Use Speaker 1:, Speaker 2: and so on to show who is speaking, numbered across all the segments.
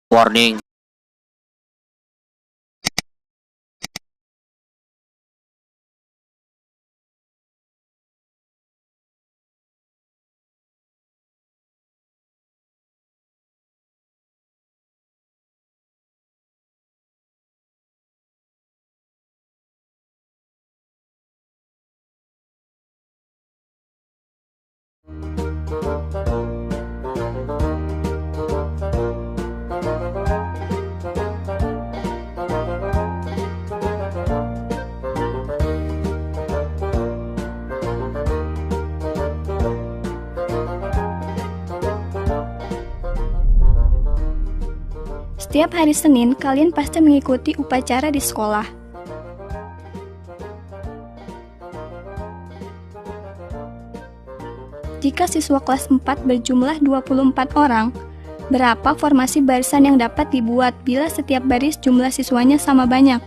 Speaker 1: Warning.
Speaker 2: Setiap hari Senin, kalian pasti mengikuti upacara di sekolah. Jika siswa kelas 4 berjumlah 24 orang, berapa formasi barisan yang dapat dibuat bila setiap baris jumlah siswanya sama banyak?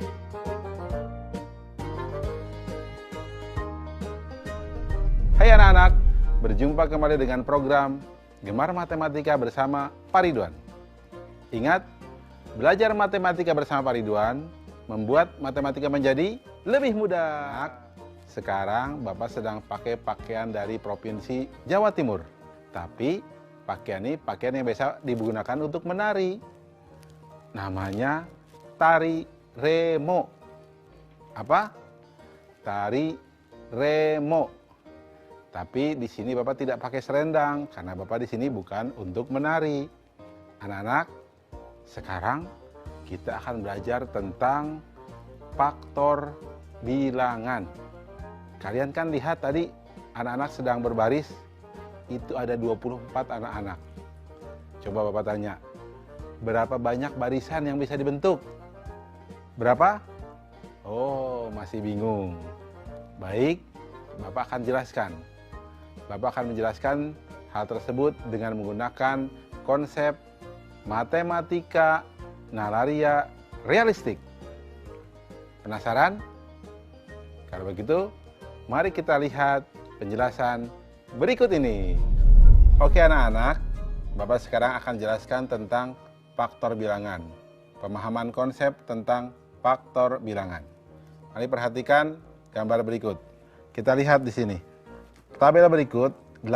Speaker 3: Hai anak-anak, berjumpa kembali dengan program Gemar Matematika bersama Pak Ridwan. Ingat, belajar matematika bersama Pak Ridwan membuat matematika menjadi lebih mudah. Sekarang Bapak sedang pakai pakaian dari Provinsi Jawa Timur. Tapi pakaian ini pakaian yang biasa digunakan untuk menari. Namanya tari remo. Apa? Tari remo. Tapi di sini Bapak tidak pakai selendang karena Bapak di sini bukan untuk menari. Anak-anak, sekarang kita akan belajar tentang faktor bilangan. Kalian kan lihat tadi anak-anak sedang berbaris, itu ada 24 anak-anak. Coba Bapak tanya, berapa banyak barisan yang bisa dibentuk? Berapa? Oh, masih bingung. Baik, Bapak akan jelaskan. Bapak akan menjelaskan hal tersebut dengan menggunakan konsep matematika nalaria realistik. Penasaran? Kalau begitu, mari kita lihat penjelasan berikut ini. Oke anak-anak, Bapak sekarang akan jelaskan tentang faktor bilangan. Pemahaman konsep tentang faktor bilangan. Mari perhatikan gambar berikut. Kita lihat di sini. Tabel berikut 18.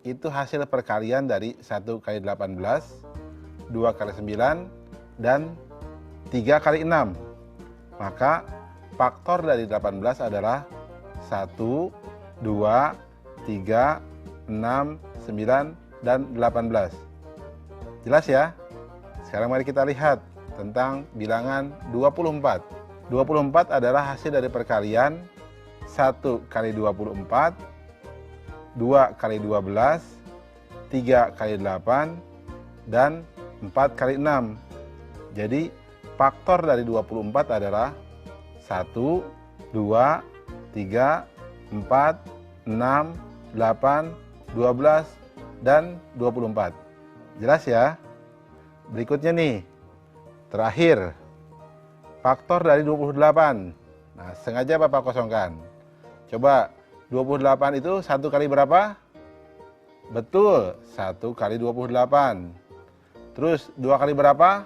Speaker 3: Itu hasil perkalian dari 1 kali 18, 2 kali 9, dan 3 kali 6. Maka faktor dari 18 adalah 1, 2, 3, 6, 9, dan 18. Jelas ya? Sekarang mari kita lihat tentang bilangan 24. 24 adalah hasil dari perkalian 1 kali 24, 2 kali 12, 3 kali 8, dan 4 kali 6. Jadi faktor dari 24 adalah 1, 2, 3, 4, 6, 8, 12, dan 24. Jelas ya? Berikutnya nih, terakhir, faktor dari 28. Nah, sengaja Bapak kosongkan. Coba 28 itu 1 kali berapa? Betul, 1 kali 28. Terus 2 kali berapa?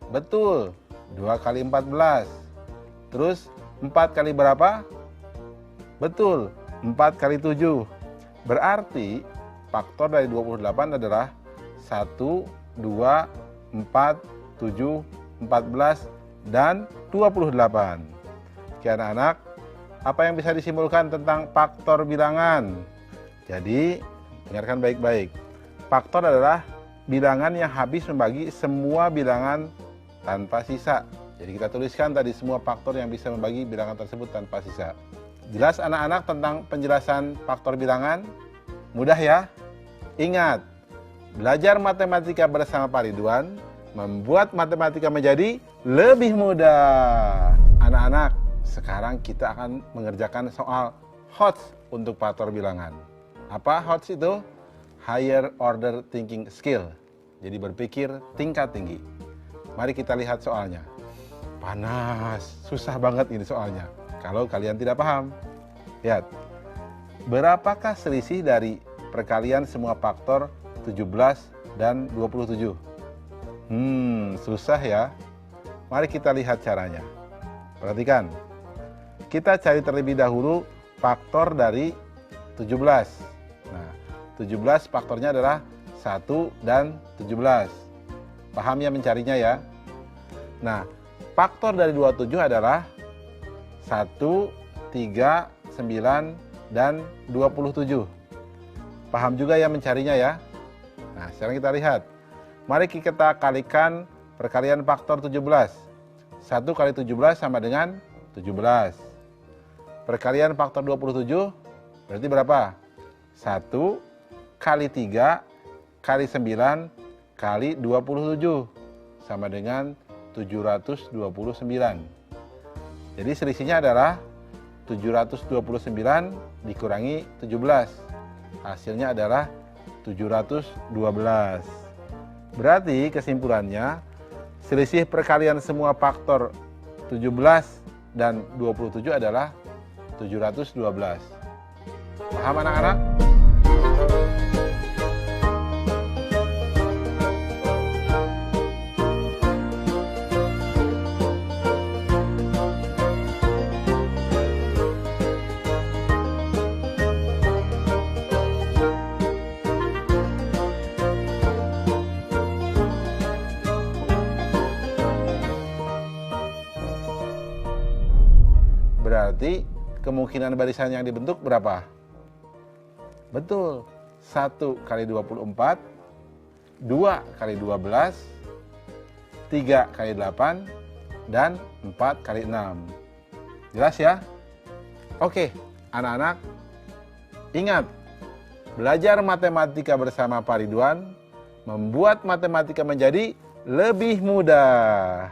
Speaker 3: Betul, 2 kali 14. Terus 4 kali berapa? Betul, 4 kali 7. Berarti faktor dari 28 adalah 1, 2, 4, 7, 14, dan 28. Oke anak-anak, apa yang bisa disimpulkan tentang faktor bilangan? Jadi, dengarkan baik-baik. Faktor adalah bilangan yang habis membagi semua bilangan tanpa sisa. Jadi kita tuliskan tadi semua faktor yang bisa membagi bilangan tersebut tanpa sisa. Jelas anak-anak tentang penjelasan faktor bilangan? Mudah ya? Ingat, belajar matematika bersama Pak Ridwan membuat matematika menjadi lebih mudah. Anak-anak, sekarang kita akan mengerjakan soal HOTS untuk faktor bilangan. Apa HOTS itu? Higher Order Thinking Skill. Jadi berpikir tingkat tinggi. Mari kita lihat soalnya. Panas, susah banget ini soalnya. Kalau kalian tidak paham. Lihat. berapakah selisih dari perkalian semua faktor 17 dan 27? Susah ya. Mari kita lihat caranya. Perhatikan. Kita cari terlebih dahulu faktor dari 17. Nah, 17 faktornya adalah 1 dan 17. Paham ya mencarinya ya? Nah, faktor dari 27 adalah 1, 3, 9, dan 27. Paham juga ya mencarinya ya? Nah, sekarang kita lihat. Mari kita kalikan perkalian faktor 17. 1 kali 17 sama dengan 17. Perkalian faktor 27 berarti berapa? 1 kali 3 kali 9 kali 27 sama dengan 729. Jadi selisihnya adalah 729 dikurangi 17. Hasilnya adalah 712. Berarti kesimpulannya selisih perkalian semua faktor 17 dan 27 adalah 712. Paham anak-anak? Berarti kemungkinan barisan yang dibentuk berapa? Betul, 1 kali 24, 2 kali 12, 3 kali 8, dan 4 kali 6. Jelas ya? Oke, anak-anak, ingat, belajar matematika bersama Pak Ridwan membuat matematika menjadi lebih mudah.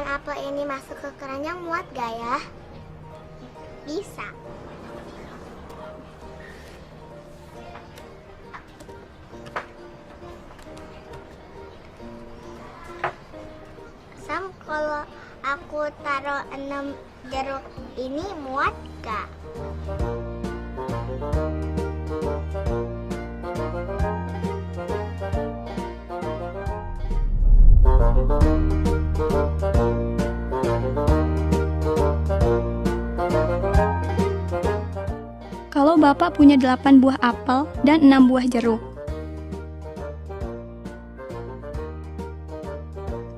Speaker 1: Apel ini masuk ke keranjang muat gak ya? Bisa. Sam, kalau aku taruh 6 jeruk ini muat gak?
Speaker 2: Kalau Bapak punya 8 buah apel dan 6 buah jeruk,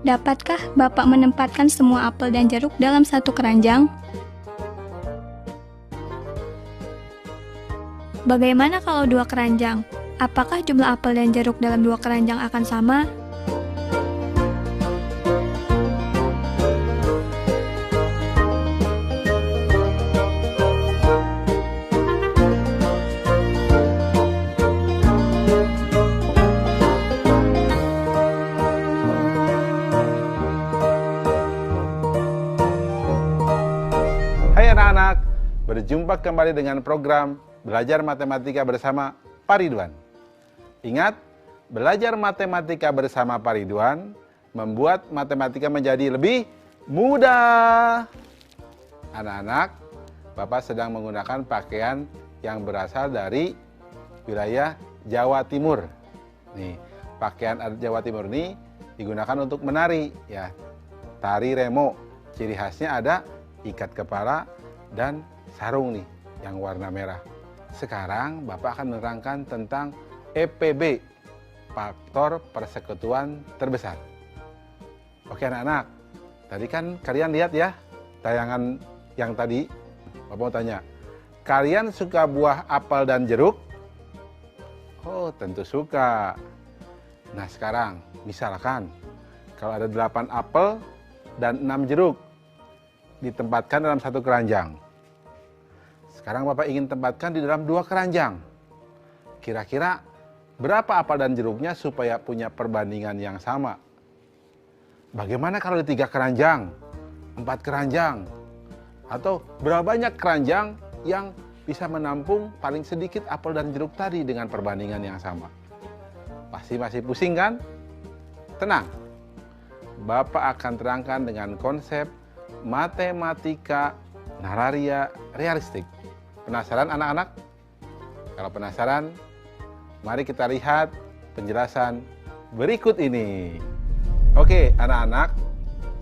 Speaker 2: dapatkah Bapak menempatkan semua apel dan jeruk dalam satu keranjang? Bagaimana kalau 2 keranjang? Apakah jumlah apel dan jeruk dalam 2 keranjang akan sama?
Speaker 3: Hai anak-anak, berjumpa kembali dengan program Belajar Matematika bersama Pak Ridwan. Ingat, belajar matematika bersama Pak Ridwan membuat matematika menjadi lebih mudah. Anak-anak, Bapak sedang menggunakan pakaian yang berasal dari wilayah Jawa Timur. Nih, pakaian adat Jawa Timur ini digunakan untuk menari, ya. Tari remo, ciri khasnya ada ikat kepala dan sarung nih yang warna merah. Sekarang Bapak akan menerangkan tentang EPB, faktor persekutuan terbesar. Oke anak-anak, tadi kan kalian lihat ya tayangan yang tadi. Bapak mau tanya, kalian suka buah apel dan jeruk? Oh, tentu suka. Nah sekarang, misalkan kalau ada 8 apel dan 6 jeruk ditempatkan dalam satu keranjang. Sekarang Bapak ingin tempatkan di dalam 2 keranjang. Kira-kira berapa apel dan jeruknya supaya punya perbandingan yang sama? Bagaimana kalau ada 3 keranjang, 4 keranjang? Atau berapa banyak keranjang yang bisa menampung paling sedikit apel dan jeruk tadi dengan perbandingan yang sama? Pasti masih pusing kan? Tenang, Bapak akan terangkan dengan konsep matematika nararia realistik. Penasaran anak-anak? Kalau penasaran, mari kita lihat penjelasan berikut ini. Oke, anak-anak,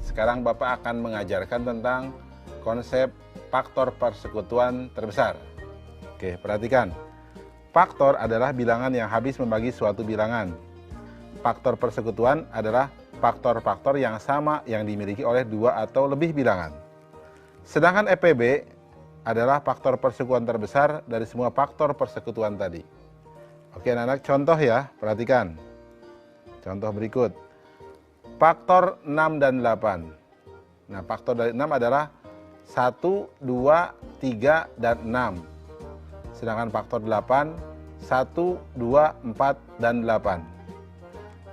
Speaker 3: sekarang Bapak akan mengajarkan tentang konsep faktor persekutuan terbesar. Oke, perhatikan. Faktor adalah bilangan yang habis membagi suatu bilangan. Faktor persekutuan adalah faktor-faktor yang sama yang dimiliki oleh 2 atau lebih bilangan. Sedangkan EPB adalah faktor persekutuan terbesar dari semua faktor persekutuan tadi. Oke anak-anak, contoh ya, perhatikan. Contoh berikut. Faktor 6 dan 8. Nah, faktor dari 6 adalah 1, 2, 3, dan 6. Sedangkan faktor 8, 1, 2, 4, dan 8.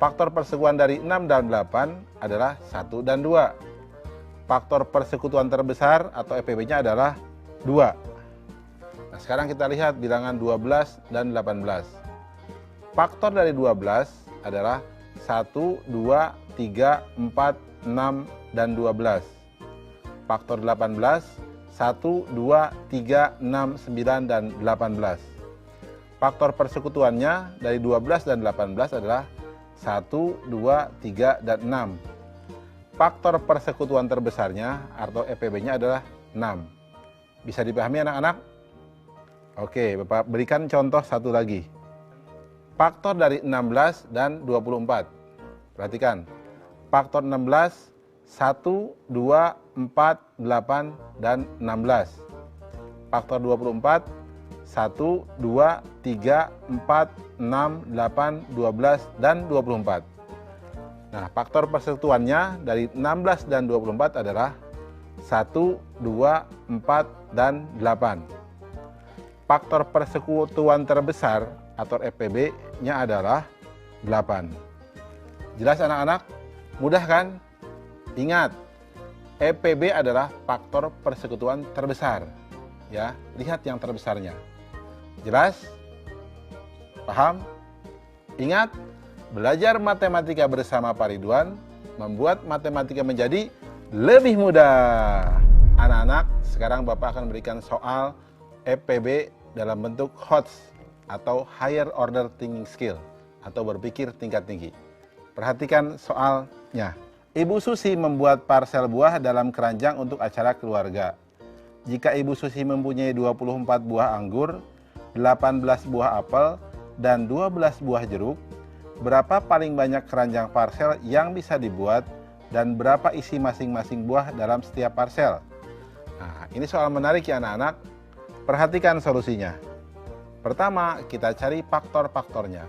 Speaker 3: Faktor persekutuan dari 6 dan 8 adalah 1 dan 2. Faktor persekutuan terbesar atau EPB-nya adalah 2. Nah, sekarang kita lihat bilangan 12 dan 18. Faktor dari 12 adalah 1, 2, 3, 4, 6, dan 12. Faktor 18, 1, 2, 3, 6, 9, dan 18. Faktor persekutuannya dari 12 dan 18 adalah 1, 2, 3, dan 6. Faktor persekutuan terbesarnya atau EPB-nya adalah 6. Bisa dipahami anak-anak? Oke, Bapak berikan contoh satu lagi. Faktor dari 16 dan 24. Perhatikan. Faktor 16, 1, 2, 4, 8, dan 16. Faktor 24, 1, 2, 3, 4, 6, 8, 12, dan 24. Nah, faktor persekutuannya dari 16 dan 24 adalah 1, 2, 4, dan 8. Faktor persekutuan terbesar atau EPB-nya adalah 8. Jelas anak-anak? Mudah kan? Ingat, EPB adalah faktor persekutuan terbesar. Ya, lihat yang terbesarnya. Jelas? Paham? Ingat, belajar matematika bersama Pak Ridwan membuat matematika menjadi lebih mudah. Anak-anak, sekarang Bapak akan berikan soal EPB dalam bentuk HOTS atau Higher Order Thinking Skill atau berpikir tingkat tinggi. Perhatikan soalnya. Ibu Susi membuat parsel buah dalam keranjang untuk acara keluarga. Jika Ibu Susi mempunyai 24 buah anggur, 18 buah apel, dan 12 buah jeruk, berapa paling banyak keranjang parsel yang bisa dibuat dan berapa isi masing-masing buah dalam setiap parsel? Nah, ini soal menarik ya anak-anak. Perhatikan solusinya. Pertama, kita cari faktor-faktornya.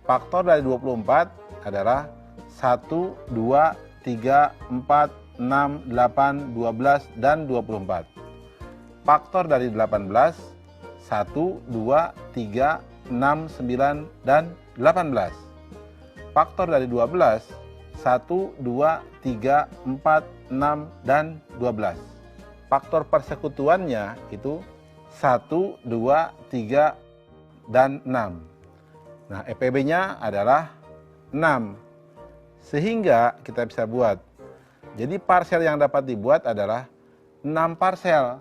Speaker 3: Faktor dari 24 adalah 1, 2, 3, 4, 6, 8, 12, dan 24. Faktor dari 18, 1, 2, 3, 6, 9, dan 18. Faktor dari 12, 1, 2, 3, 4, 6, dan 12. Faktor persekutuannya itu 1, 2, 3, dan 6. Nah, EPB-nya adalah 6. Sehingga kita bisa buat. Jadi parcel yang dapat dibuat adalah 6 parcel.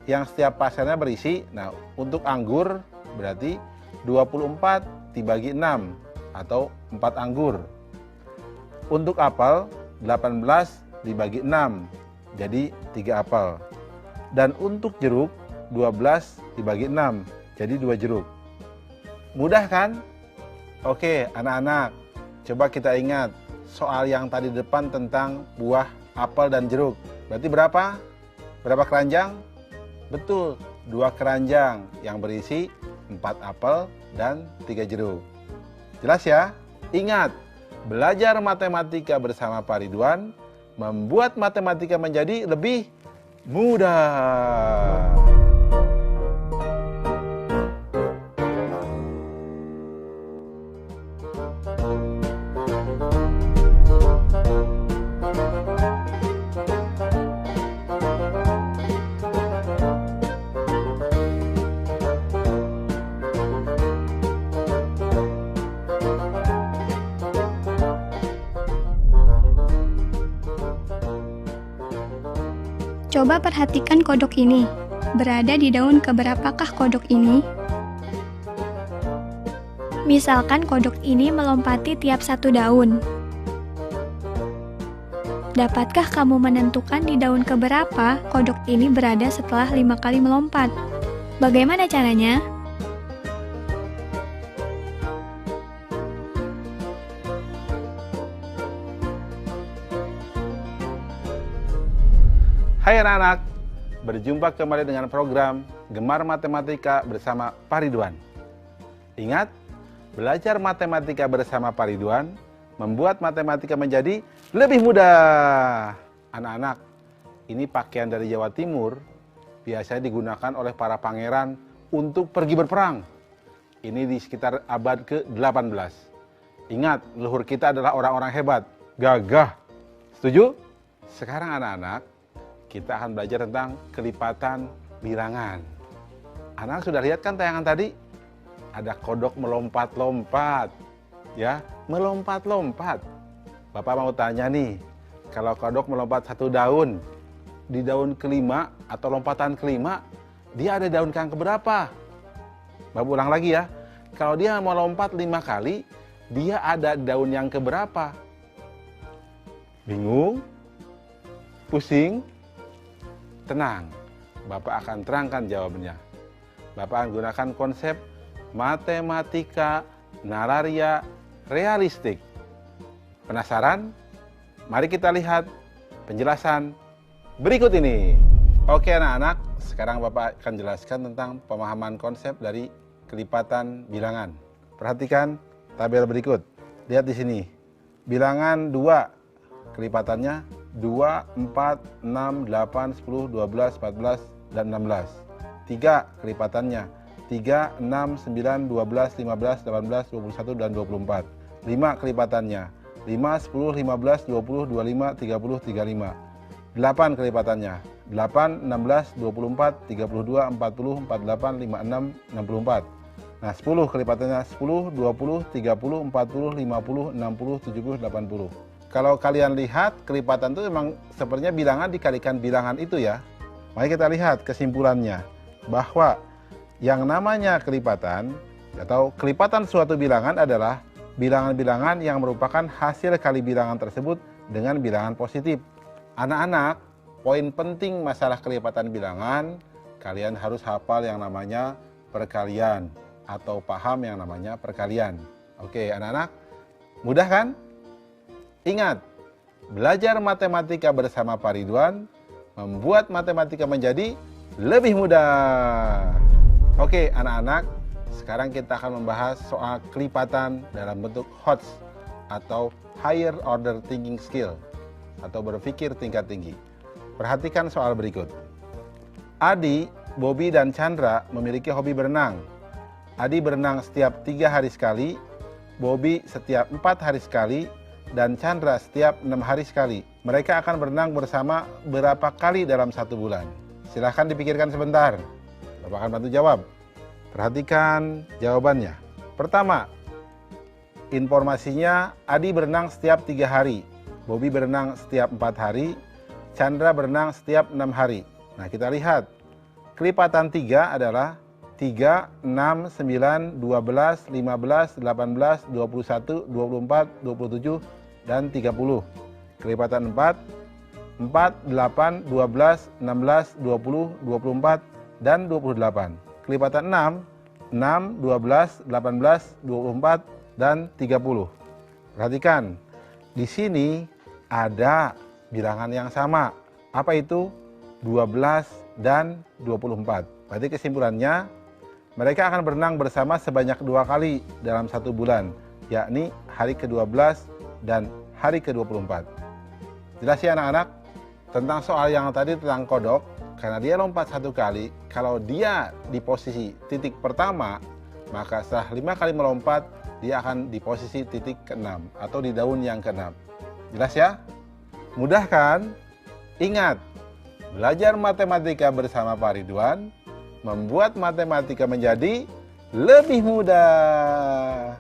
Speaker 3: Yang setiap parcelnya berisi, nah untuk anggur berarti 24 dibagi 6 atau 4 anggur. Untuk apel 18 dibagi 6, jadi 3 apel. Dan untuk jeruk 12 dibagi 6, jadi 2 jeruk. Mudah kan? Oke anak-anak, coba kita ingat soal yang tadi depan tentang buah, apel, dan jeruk. Berarti berapa? Berapa keranjang? Betul, 2 keranjang yang berisi 4 apel dan 3 jeruk. Jelas ya? Ingat, belajar matematika bersama Pak Ridwan membuat matematika menjadi lebih mudah.
Speaker 2: Coba perhatikan kodok ini. Berada di daun keberapakah kodok ini? Misalkan kodok ini melompati tiap satu daun. Dapatkah kamu menentukan di daun keberapa kodok ini berada setelah 5 kali melompat? Bagaimana caranya?
Speaker 3: Hai anak-anak, berjumpa kembali dengan program Gemar Matematika bersama Pak Ridwan. Ingat, belajar matematika bersama Pak Ridwan membuat matematika menjadi lebih mudah. Anak-anak, ini pakaian dari Jawa Timur biasanya digunakan oleh para pangeran untuk pergi berperang. Ini di sekitar abad ke-18. Ingat, leluhur kita adalah orang-orang hebat, gagah. Setuju? Sekarang anak-anak, kita akan belajar tentang kelipatan bilangan. Anak sudah lihat kan tayangan tadi? Ada kodok melompat-lompat. Ya, melompat-lompat. Bapak mau tanya nih, kalau kodok melompat satu daun, di daun kelima atau lompatan kelima, dia ada daun yang keberapa? Bapak ulang lagi ya. Kalau dia mau lompat 5 kali, dia ada daun yang keberapa? Bingung? Pusing? Tenang, Bapak akan terangkan jawabannya. Bapak akan gunakan konsep matematika nalaria realistik. Penasaran? Mari kita lihat penjelasan berikut ini. Oke anak-anak, sekarang Bapak akan jelaskan tentang pemahaman konsep dari kelipatan bilangan. Perhatikan tabel berikut. Lihat di sini. Bilangan 2, kelipatannya 2, 4, 6, 8, 10, 12, 14, dan 16. 3 kelipatannya 3, 6, 9, 12, 15, 18, 21, dan 24. 5 kelipatannya 5, 10, 15, 20, 25, 30, 35. 8 kelipatannya 8, 16, 24, 32, 40, 48, 56, 64. Nah 10 kelipatannya 10, 20, 30, 40, 50, 60, 70, 80. Kalau kalian lihat, kelipatan itu memang sepertinya bilangan dikalikan bilangan itu ya. Mari kita lihat kesimpulannya. Bahwa yang namanya kelipatan, atau kelipatan suatu bilangan adalah bilangan-bilangan yang merupakan hasil kali bilangan tersebut dengan bilangan positif. Anak-anak, poin penting masalah kelipatan bilangan, kalian harus hafal yang namanya perkalian, atau paham yang namanya perkalian. Oke anak-anak, mudah kan? Ingat, belajar matematika bersama Pak Ridwan membuat matematika menjadi lebih mudah. Oke anak-anak, sekarang kita akan membahas soal kelipatan dalam bentuk HOTS atau Higher Order Thinking Skill atau berpikir tingkat tinggi. Perhatikan soal berikut. Adi, Bobby, dan Chandra memiliki hobi berenang. Adi berenang setiap 3 hari sekali, Bobby setiap 4 hari sekali, dan Chandra setiap 6 hari sekali. Mereka akan berenang bersama berapa kali dalam 1 bulan? Silahkan dipikirkan sebentar. Bapak akan bantu jawab. Perhatikan jawabannya. Pertama, informasinya Adi berenang setiap 3 hari, Bobby berenang setiap 4 hari, Chandra berenang setiap 6 hari. Nah kita lihat, kelipatan 3 adalah 3, 6, 9, 12, 15, 18, 21, 24, 27, dan 30. Kelipatan 4, 8, 12, 16, 20, 24, dan 28. Kelipatan 6, 12, 18, 24, dan 30. Perhatikan, di sini ada bilangan yang sama. Apa itu? 12 dan 24. Berarti kesimpulannya, mereka akan berenang bersama sebanyak 2 kali dalam 1 bulan, yakni hari ke-12 dan hari ke-24. Jelas ya anak-anak? Tentang soal yang tadi tentang kodok, karena dia lompat 1 kali, kalau dia di posisi titik pertama, maka setelah 5 kali melompat, dia akan di posisi titik ke-6 atau di daun yang ke-6. Jelas ya? Mudah kan? Ingat, belajar matematika bersama Pak Ridwan membuat matematika menjadi lebih mudah.